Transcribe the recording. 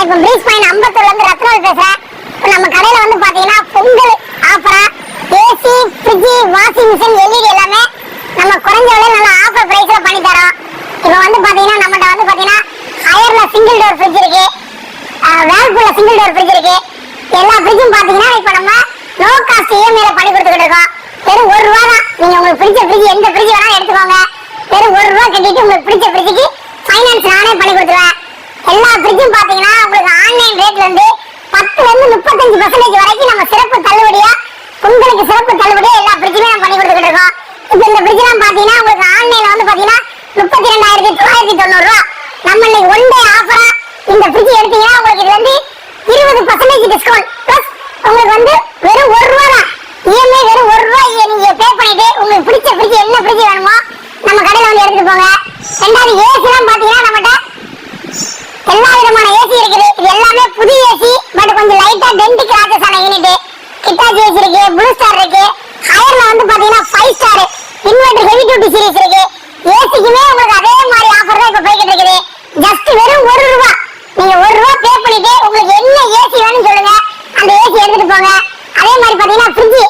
இப்ப breeze point அம்பத்தூர்ல இருந்து ரத்னவேல் பேசுறேன். நம்ம கடையில வந்து பாத்தீங்கன்னா பொங்கல் ஆஃபரா AC, fridge, washing machine, LED எல்லாமே நம்ம குறைஞ்ச விலையில நல்ல ஆஃபர் பிரைஸ்ல பண்ணி தரோம். இப்போ வந்து பாத்தீங்கன்னா நம்மகிட்ட வந்து பாத்தீங்கன்னா ஹையர்ல சிங்கிள் டோர் ஃப்ரிட்ஜ் இருக்கு, வேர்ல்பூல்ல சிங்கிள் டோர் ஃப்ரிட்ஜ் இருக்கு. எல்லா ஃப்ரிட்ஜும் பாத்தீங்கன்னா இப்ப நம்ம லோ காஸ்ட் இஎம்ஐல பண்ணி கொடுத்துக்கிட்டு இருக்கோம். வெறும் ₹1 தான். நீங்க உங்களுக்கு பிடிச்ச ஃப்ரிட்ஜ் எந்த ஃப்ரிட்ஜ் வேணாலும் எடுத்துக்கோங்க. வெறும் ₹1 கட்டிட்டு உங்களுக்கு பிடிச்ச ஃப்ரிட்ஜுக்கு ஃபைனான்ஸ் நானே பண்ணி கொடுத்துருவேன். எல்லா ஃப்ரிட்ஜும் பாத்தீங்கன்னா உங்களுக்கு ஆன்லைன் ரேட்ல இருந்து 10ல இருந்து 35% வரைக்கும் நம்ம சிறப்பு தள்ளுபடியா உங்களுக்கு சிறப்பு தள்ளுபடியா எல்லா ஃப்ரிட்ஜுமே நம்ம பண்ணி கொடுத்துக்கிட்டு இருக்கோம். இப்போ இந்த ஃப்ரிட்ஜ் எல்லாம் பாத்தீங்கன்னா உங்களுக்கு ஆன்லைன்ல வந்து பாத்தீங்கன்னா 32,990 நம்ம இன்னைக்கு ஒன் டே ஆஃபரா இந்த ஃப்ரிட்ஜ் எடுத்தீங்கன்னா உங்களுக்கு இது வந்து 20% டிஸ்கவுண்ட் பிளஸ் உங்களுக்கு வந்து வெறும் ₹1 தான். இஎம்ஐ வெறும் ₹1 நீங்க பே பண்ணிட்டு உங்களுக்கு பிடிச்ச ஃப்ரிட்ஜ் என்ன ஃப்ரிட்ஜ் வேணுமோ நம்ம கடையில வந்து எடுத்துட்டு போங்க. ரெண்டாவது ஏசி எல்லாம் பாத்தீங்கன்னா நம்மகிட்ட எல்லா விதமான ஏசி இருக்குது. இது எல்லாமே புது ஏசி, பட் கொஞ்சம் லைட்டா டென்ட் கிராச்சஸ் ஆன யூனிட். ஹிட்டாச்சி ஏசி இருக்கு, ப்ளூ ஸ்டார் இருக்கு, ஹையர்ல வந்து பாத்தீங்கன்னா 5 star inverter heavy duty series இருக்கு. ஏசிக்குமே உங்களுக்கு அதே மாதிரி ஆஃபர் தான் இப்ப போய்கிட்டு இருக்குது. ஜஸ்ட் வெறும் ₹1. நீங்க ₹1 பே பண்ணிட்டு உங்களுக்கு என்ன ஏசி வேணும்னு சொல்லுங்க, அந்த ஏசி எடுத்துட்டு போங்க. அதே மாதிரி பாத்தீங்கன்னா ஃப்ரிட்ஜ்